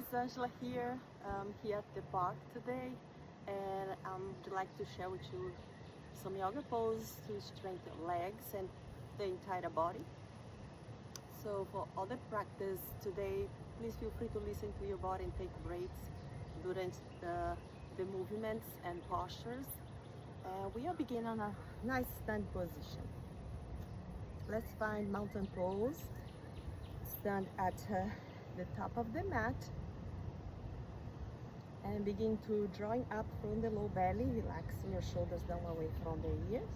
is Angela here, here at the park today, and I would like to share with you some yoga poses to strengthen legs and the entire body. So for all the practice today, please feel free to listen to your body and take breaks during the movements and postures. And we are beginning on a nice stand position. Let's find mountain pose. Stand at the top of the mat and begin to drawing up from the low belly, relaxing your shoulders down away from the ears.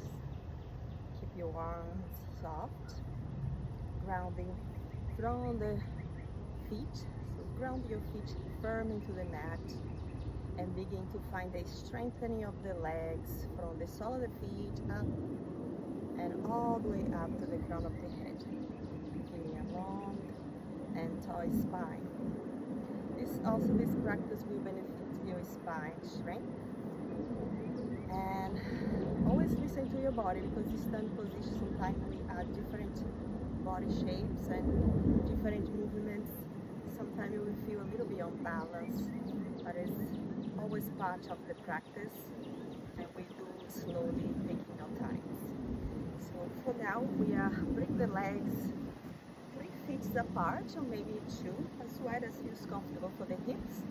Keep your arms soft, grounding from the feet. So ground your feet firm into the mat and begin to find a strengthening of the legs from the sole of the feet up and all the way up to the crown of the head, feeling a long and tall spine. This practice will benefit your spine strength. And always listen to your body, because this stand position sometimes we add different body shapes and different movements. Sometimes you will feel a little bit unbalanced, but it's always part of the practice, and we do slowly taking our time. So for now, we are bring the legs 3 feet apart, or maybe 2, as wide as feels comfortable for the hips.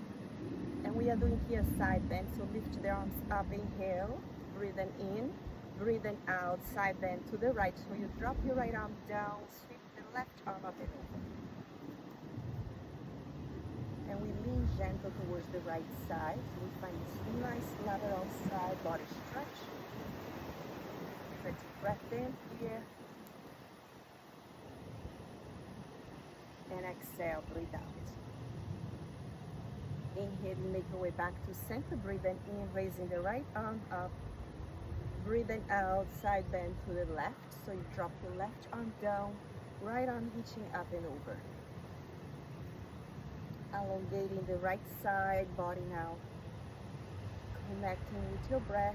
And we are doing here side bend, so lift the arms up, inhale, breathing in, breathing out, side bend to the right. So you drop your right arm down, sweep the left arm up and over. And we lean gentle towards the right side. So we find this nice lateral side body stretch. Take a deep breath in here. And exhale, breathe out. Inhale, make your way back to center, breathing in, raising the right arm up, breathing out, side bend to the left. So you drop your left arm down, right arm reaching up and over. Elongating the right side body now, connecting with your breath,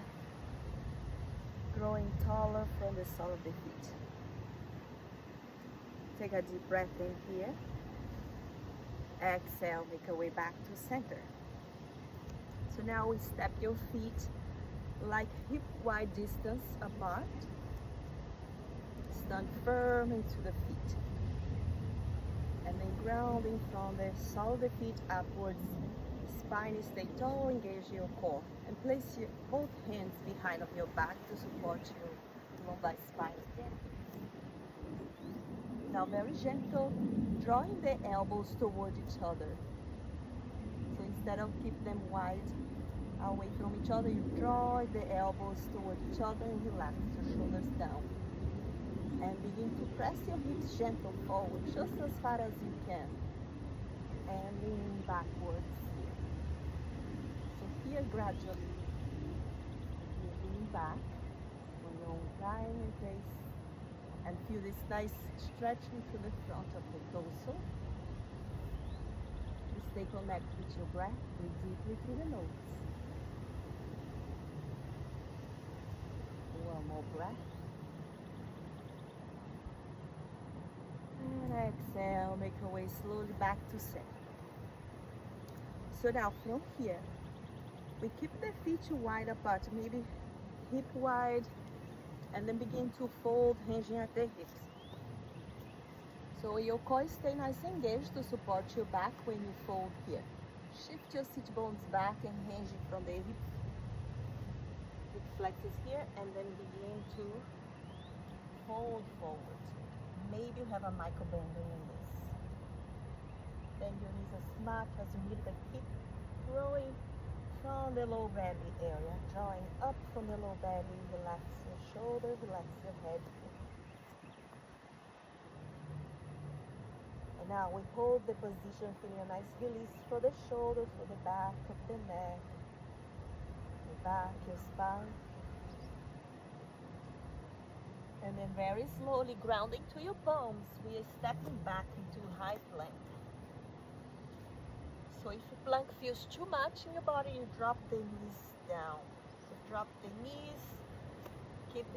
growing taller from the sole of the feet. Take a deep breath in here. Exhale, make your way back to center. So now we step your feet like hip wide distance apart. Stand firm into the feet. And then grounding from the sole of the feet upwards. Spine stay tall, engage your core. And place your both hands behind of your back to support your lumbar spine again. Now very gentle, drawing the elbows toward each other. So instead of keep them wide away from each other, you draw the elbows toward each other and relax your shoulders down. And begin to press your hips gentle forward, just as far as you can. And lean backwards here. So here gradually, you lean back on your own time and pace. And feel this nice stretching to the front of the torso. You stay connected with your breath. Breathe deeply through the nose. One more breath. And exhale, make your way slowly back to center. So now from here, we keep the feet wide apart, maybe hip wide, and then begin to fold, hinging at the hips. So your core stay nice and engaged to support your back when you fold here. Shift your sit bones back and hinge from the hip flexes here, and then begin to fold forward. Maybe you have a micro bending in this. Bend your knees as much as you need, but keep growing from the low belly area, drawing up from the low belly. Relax your shoulders, relax your head. And now we hold the position, feeling a nice release for the shoulders, for the back of the neck, your back, your spine. And then very slowly grounding to your palms, we are stepping back into high plank. So if your plank feels too much in your body, you drop the knees down. So drop the knees, keep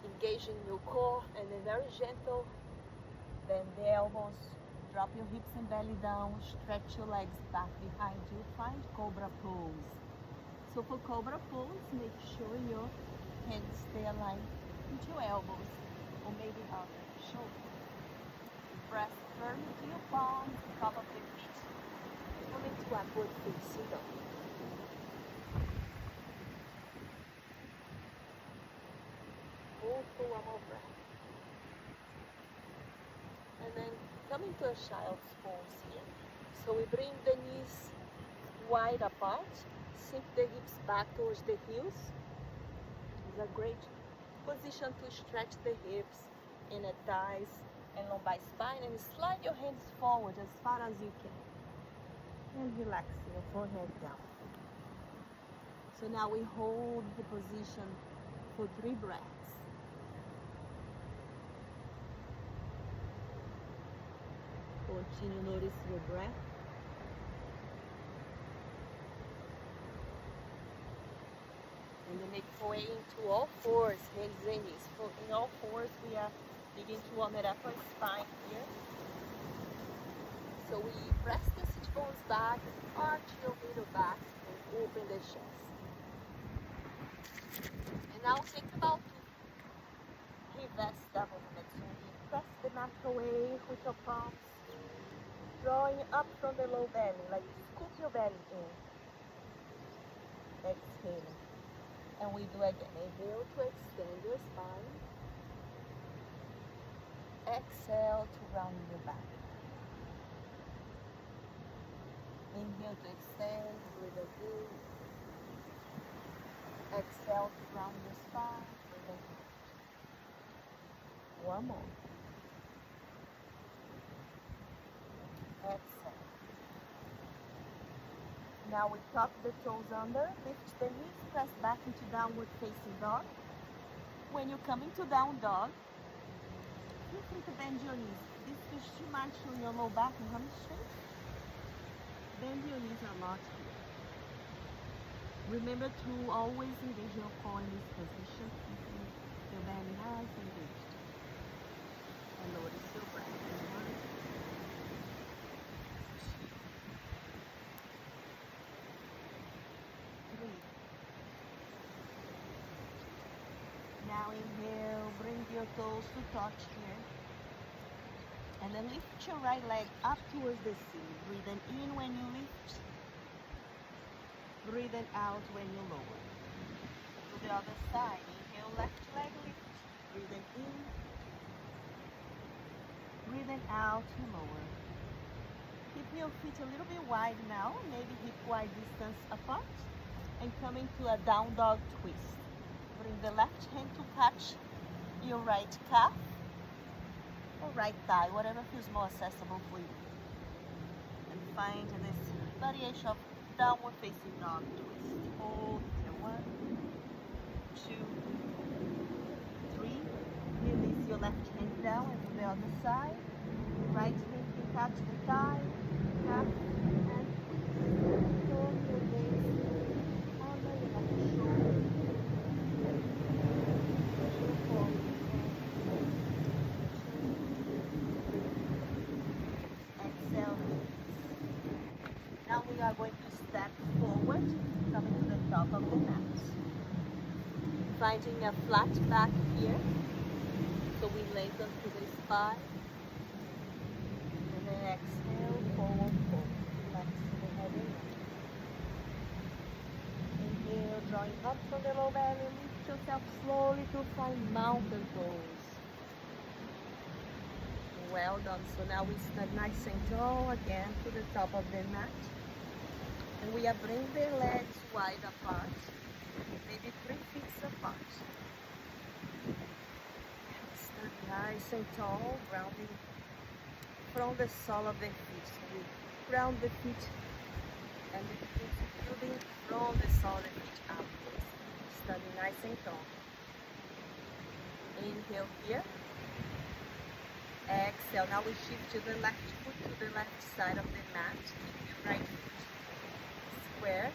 engaging your core, and then very gentle, bend the elbows, Drop your hips and belly down, stretch your legs back behind you, find cobra pose. So for cobra pose, make sure your hands stay aligned with your elbows or maybe out at the shoulder. Press firmly to your palms, top of the feet, come into upward facing dog. Hold for one more breath. And then come into a child's pose here. So we bring the knees wide apart, sink the hips back towards the heels. It's a great position to stretch the hips, inner thighs, and lumbar spine, and slide your hands forward as far as you can. And relax your forehead down. So now we hold the position for 3 breaths. Continue, notice your breath. And then make way into all fours, hands and knees. In all fours, we are beginning to warm it up our spine here. So we press the sit bones back, arch your middle back, and open the chest. And now think about reverse double movement. So we press the mat away with your palms, drawing up from the low belly, like scoop your belly in. Exhale. And we do again. Inhale to extend your spine. Exhale to round your back. Inhale to extend, breathe again. Exhale to round your spine, breathe again. One more. Exhale. Now we tuck the toes under, lift the knees, press back into downward facing dog. When you come into down dog, feel free to bend your knees. This feels too much on your low back and hamstring. Bend your knees a lot here. Remember to always engage your core in this position, keeping your belly nice and engaged. And notice your breath. 1, 2, 3. Now inhale, bring your toes to touch here. And then lift your right leg up towards the ceiling. Breathing in when you lift. Breathing out when you lower. To the other side. Inhale, left leg lift. Breathing in. Breathing out to lower. Keep your feet a little bit wide now. Maybe hip wide distance apart. And come into a down dog twist. Bring the left hand to catch your right calf or right thigh, whatever feels more accessible for you. And find this variation of downward facing dog twist. Hold here. 1, 2, 3. Release your left hand down and to the other side. Right hand can catch the thigh, calf, and turn your gaze under your left shoulder. Exhale. Now we are going to step forward, coming to the top of the mat. Finding a flat back here. So we lengthen to the spine. And then exhale, forward fold. Relax the head and neck. Inhale, drawing up from the low belly. Lift yourself slowly to find mountain pose. Well done. So now we stand nice and tall again to the top of the mat. And we are bringing the legs wide apart. Maybe 3 feet apart. Stand nice and tall, grounding from the sole of the feet. So we ground the feet and the feet building from the sole of the feet upwards. Standing nice and tall. Inhale here. Exhale. Now we shift to the left foot to the left side of the mat. Keep your right foot square.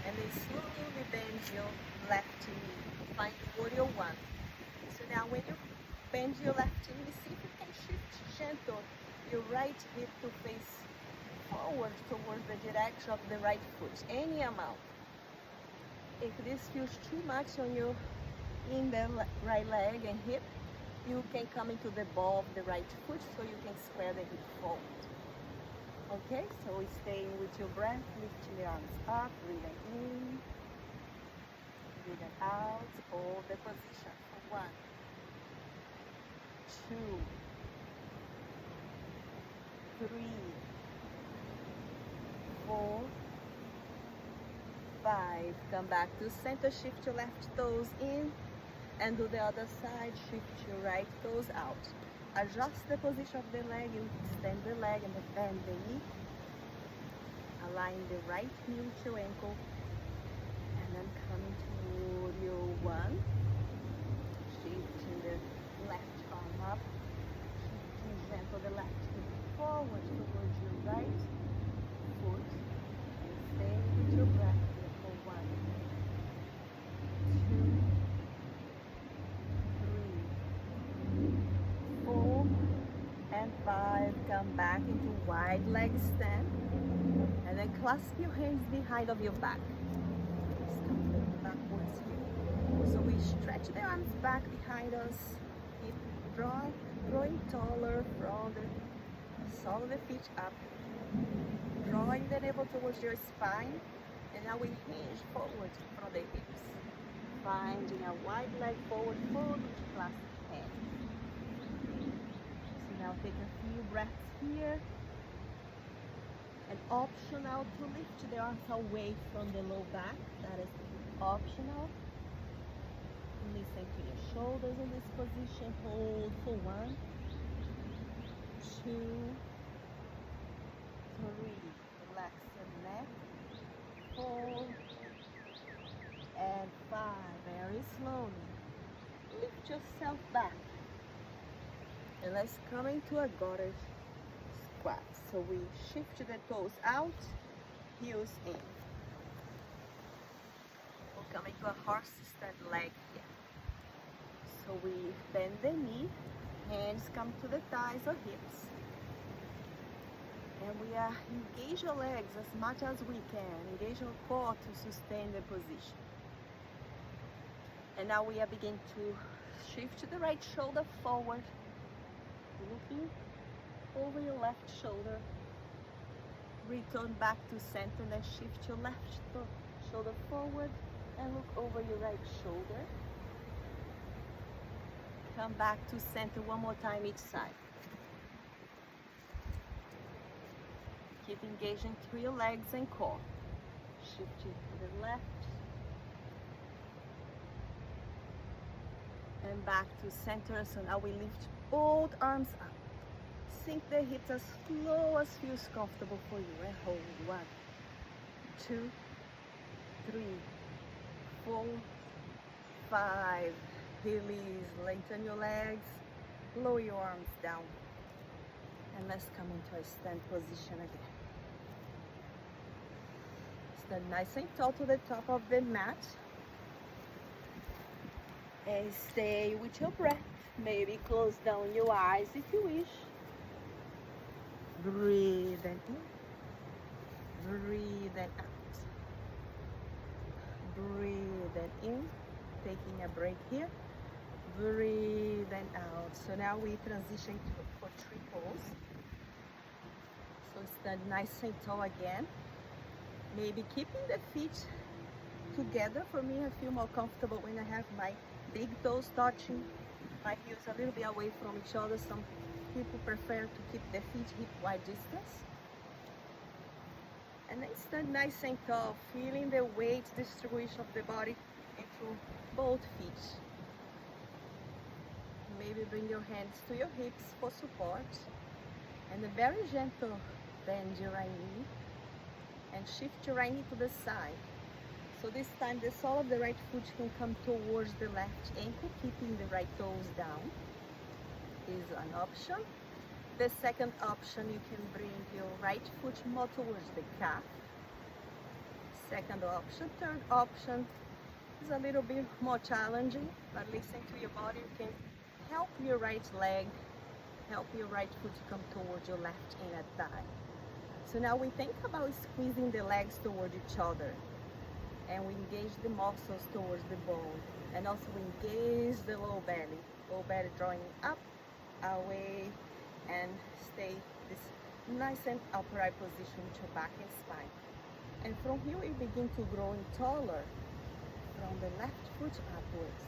And then slowly bend your left knee. Find warrior 1. So now when you bend your left knee, see if you can shift gentle your right hip to face forward towards the direction of the right foot, any amount. If this feels too much on you in the right leg and hip, you can come into the ball of the right foot so you can square the hip forward. Okay, so we stay with your breath, lifting the arms up, breathing in, breathing out, hold the position for 1, 2, 3, 4, 5. Come back to center, shift your left toes in and do the other side, shift your right toes out. Adjust the position of the leg, you extend the leg and bend the knee. Align the right knee with your ankle and then coming toward your 1. Shifting the left arm up, shifting gentle the left hip forward towards your right foot and stay with your breath here for 1, 2, 3, 4, and 5. Come back into wide leg stand and then clasp your hands behind of your back. Step backwards here. So we stretch the arms back behind us, keep drawing taller from the sole of the feet up, drawing the navel towards your spine, and now we hinge forward from the hips, finding a wide leg forward fold with clasped hands. So now take a few breaths here, and optional to lift the arms away from the low back, that is optional. Listen to your shoulders in this position, hold for 1, 2, 3, relax your neck, 4, and 5, very slowly. Lift yourself back. And let's come into a goddess squat. So we shift the toes out, heels in. We'll come into a horse stand leg here. So we bend the knee, hands come to the thighs or hips. And we engage our legs as much as we can. Engage our core to sustain the position. And now we begin to shift the right shoulder forward, looking over your left shoulder. Return back to center and then shift your left shoulder forward and look over your right shoulder. Come back to center one more time each side. Keep engaging through your legs and core. Shifting to the left. And back to center. So now we lift both arms up. Sink the hips as low as feels comfortable for you. And hold 1, 2, 3, 4, 5. Release, lengthen your legs, lower your arms down. And let's come into a stand position again. Stand nice and tall to the top of the mat. And stay with your breath. Maybe close down your eyes if you wish. Breathe in. Breathe out. Breathe in. Taking a break here. Breathe and out. So now we transition for triples. So stand nice and tall again. Maybe keeping the feet together. For me, I feel more comfortable when I have my big toes touching, my heels a little bit away from each other. Some people prefer to keep the feet hip wide distance. And then stand nice and tall, feeling the weight distribution of the body into both feet. Maybe bring your hands to your hips for support. And a very gentle bend your right knee. And shift your right knee to the side. So this time the sole of the right foot can come towards the left ankle, keeping the right toes down. Is an option. The second option, you can bring your right foot more towards the calf. Second option. Third option is a little bit more challenging, but listen to your body. You can help your right leg help your right foot to come towards your left inner thigh. So now we think about squeezing the legs towards each other, and we engage the muscles towards the bone, and also we engage the low belly drawing up, away, and stay this nice and upright position with your back and spine. And from here we begin to growing taller from the left foot upwards.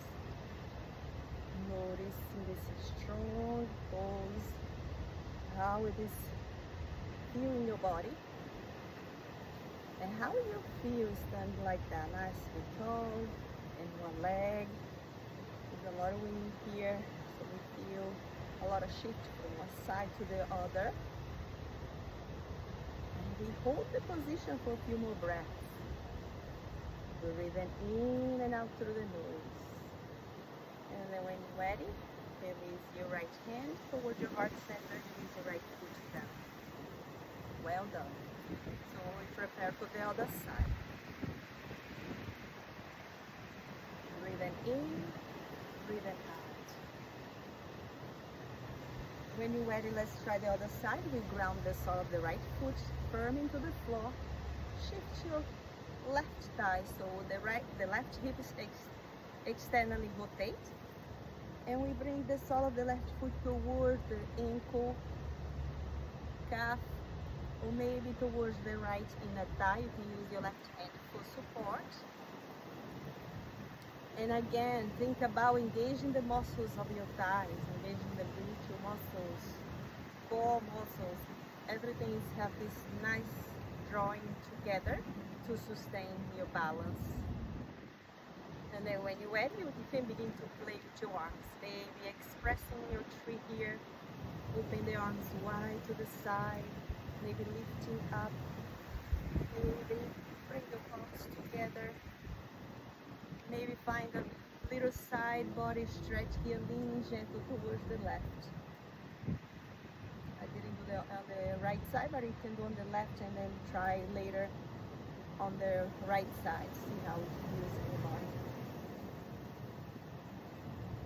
Noticing this strong pose, how it is feeling your body, and how you feel standing like that, nice and tall, and one leg. There's a lot of wind here, so we feel a lot of shift from one side to the other. And we hold the position for a few more breaths. Breathing in and out through the nose. And then when you're ready, release your right hand towards your heart center, release your right foot down. Well done. So we prepare for the other side. Breathing in, breathing out. When you're ready, let's try the other side. We ground the sole of the right foot firm into the floor. Shift your left thigh, so the left hip stays externally rotate. And we bring the sole of the left foot towards the ankle, calf, or maybe towards the right inner thigh. You can use your left hand for support. And again, think about engaging the muscles of your thighs, engaging the gluteal muscles, core muscles. Everything is have this nice drawing together to sustain your balance. And then when you're ready, you can begin to play with your arms. Maybe expressing your tree here. Open the arms wide to the side. Maybe lifting up. Maybe bring your palms together. Maybe find a little side body stretch here. Lean gentle towards the left. I didn't do on the right side, but you can do on the left and then try later on the right side. See how it feels in your body.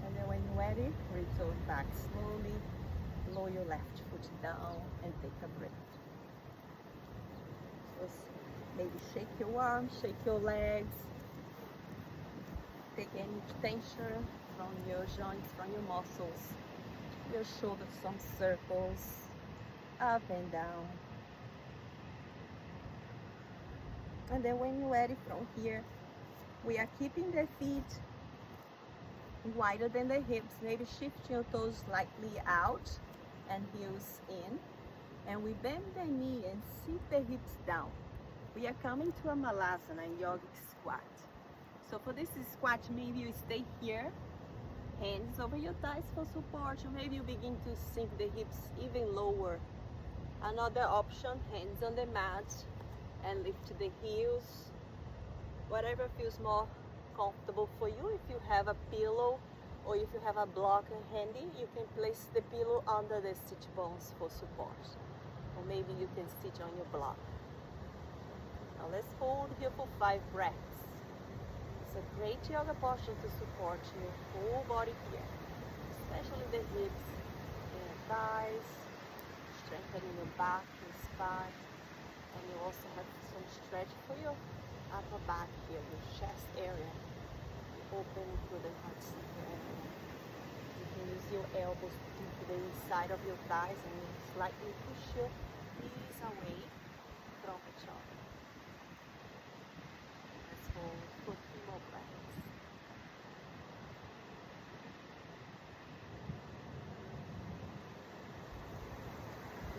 And then when you're ready, return back slowly. Lower your left foot down and take a breath. So maybe shake your arms, shake your legs. Take any tension from your joints, from your muscles. Your shoulders, some circles, up and down. And then when you're ready from here, we are keeping the feet wider than the hips, maybe shift your toes slightly out and heels in. And we bend the knee and sit the hips down. We are coming to a malasana and yogic squat. So for this squat, maybe you stay here, hands over your thighs for support, or maybe you begin to sink the hips even lower. Another option, hands on the mat and lift the heels. Whatever feels more comfortable for you. If you have a pillow or if you have a blocker handy, you can place the pillow under the sit bones for support. Or maybe you can sit on your block. Now let's hold here for 5 breaths. It's a great yoga posture to support your whole body here, especially the hips and your thighs, strengthening your back and spine, and you also have some stretch for your upper back here, your chest area, open to the heart center area. You can use your elbows into the inside of your thighs and slightly push your knees away from each other. Let's hold for 3 more breaths.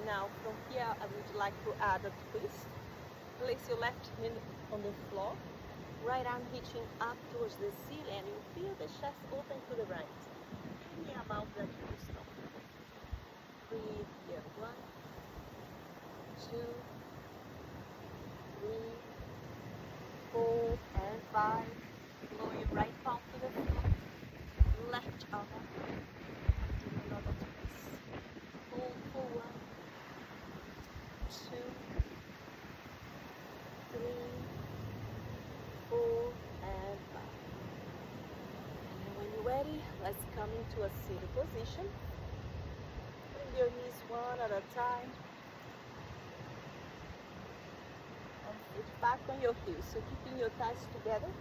Now from here I would like to add a twist. Place your left hand on the floor, right arm reaching up towards the ceiling, and you feel the chest open to the right. Any amount that you feel comfortable. Breathe here. 1, 2, 3, 4, and 5. Lower your right palm to the floor. Left arm up. Do another twist. Hold for 1, 2, 3, 4, and 5. And then when you're ready, let's come into a seated position. Bring one at a time. And sit back on your heels. So keeping your thighs together.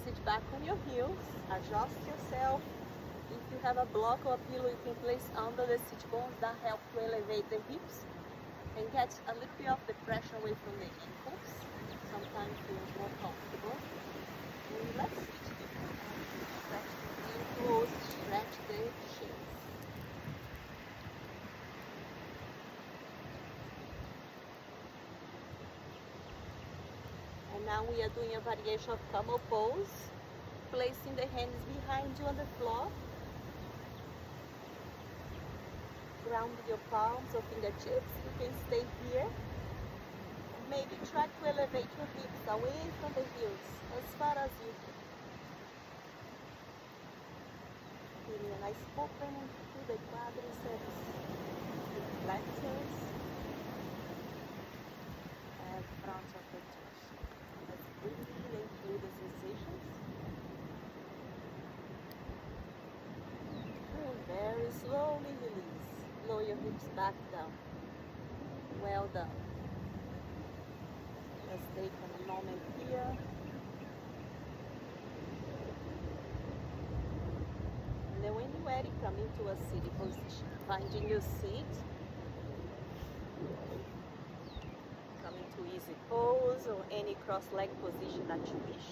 Sit back on your heels. Adjust yourself. If you have a block or a pillow, you can place under the sit bones. That helps to elevate the hips and get a little bit of the pressure away from the ankles. Sometimes feels more comfortable. And let's stretch the ankles, stretch the shins. And now we are doing a variation of camel pose, placing the hands behind you on the floor. Ground your palms or fingertips. You can stay here. Maybe try to elevate your hips away from the heels as far as you can. Feeling a nice opening through the quadriceps, the flexors, and front of the torso. Let's breathe in through the sensations. And very slowly release. Lower your hips back down. Well done. Let's take a moment here. And then when you're ready, come into a seated position. Finding your seat. Come into easy pose or any cross-leg position that you wish.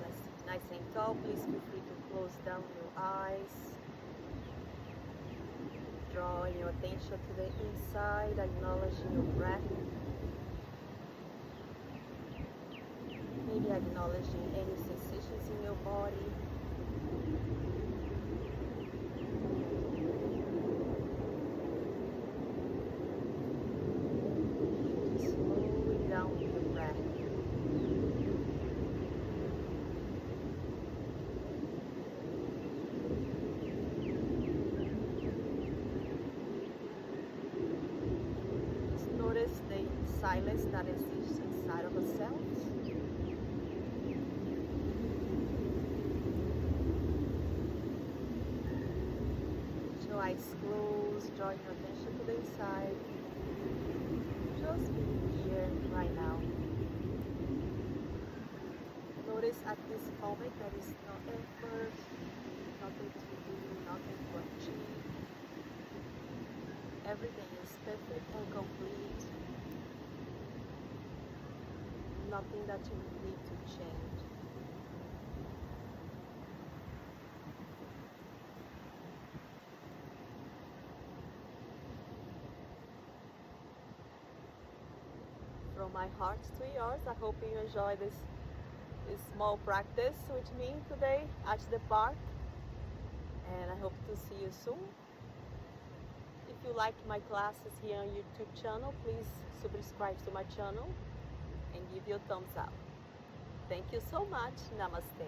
Let's sit nice and tall. Please feel free to close down your eyes. Drawing your attention to the inside, acknowledging your breath. Maybe acknowledging any sensations in your body. Slowing down with the breath. Notice the silence that exists inside of ourselves. Your eyes closed, drawing your attention to the inside. Just be here right now. Notice at this moment there is no effort, nothing to do, nothing to achieve. Everything is perfect and complete. Nothing that you need to change. From my heart to yours, I hope you enjoy this small practice with me today at the park. And I hope to see you soon. If you like my classes here on YouTube channel, please subscribe to my channel and give your thumbs up. Thank you so much. Namaste.